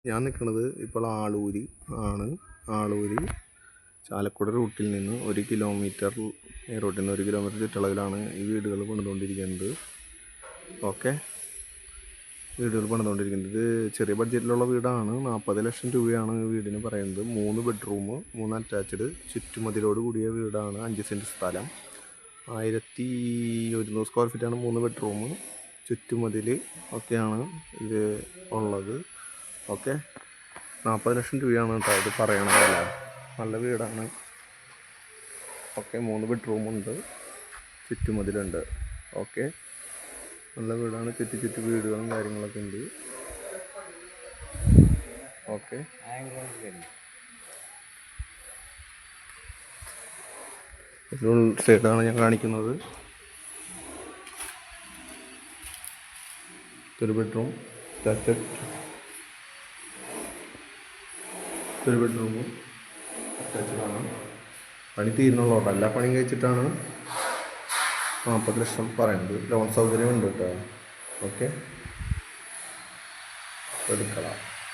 ഞാൻ നിൽക്കുന്നത് ഇപ്പോൾ ആളൂര് ആണ്. ആളൂര് ചാലക്കുടി റൂട്ടിൽ നിന്ന് 1 കിലോമീറ്റർ റൂട്ടിൽ നിന്ന് 1 കിലോമീറ്റർ ചുറ്റളവിലാണ് ഈ വീടുകൾ പണിതുകൊണ്ടിരിക്കുന്നത്. ഓക്കെ, വീടുകൾ പണിതുകൊണ്ടിരിക്കുന്നത്. ഇത് ചെറിയ ബഡ്ജറ്റിലുള്ള വീടാണ്. 40 ലക്ഷം രൂപയാണ് വീടിന് പറയുന്നത്. 3 ബെഡ്റൂം, 3 അറ്റാച്ച്ഡ്, ചുറ്റുമതിലോട് കൂടിയ വീടാണ്. 5 സെൻറ്റ് സ്ഥലം, 1100 സ്ക്വയർ ഫീറ്റാണ് 3 ബെഡ്റൂം. ചുറ്റുമതിൽ ഒക്കെയാണ് ഇത് ഉള്ളത്. ഓക്കെ, 40 ലക്ഷം രൂപയാണ് കേട്ടോ ഇത് പറയണതല്ല. നല്ല വീടാണ്. ഓക്കെ, 3 ബെഡ്റൂമുണ്ട്, ചുറ്റുമതിലുണ്ട്. ഓക്കെ, നല്ല വീടാണ്. ചുറ്റി വീടുകളും കാര്യങ്ങളൊക്കെ ഉണ്ട്. ഓക്കെ, സൈഡാണ് ഞാൻ കാണിക്കുന്നത്. ഒരു ബെഡ്റൂം, ഒരു ബെഡ്റൂമും അറ്റാച്ച്ഡാണ്. പണി തീരുന്നുള്ളൂ. എല്ലാ പണിയും കഴിച്ചിട്ടാണ് 40 ലക്ഷം പറയുന്നത്. ലോൺ സൗകര്യം ഉണ്ട് കേട്ടോ. ഓക്കെ, എടുക്കണം.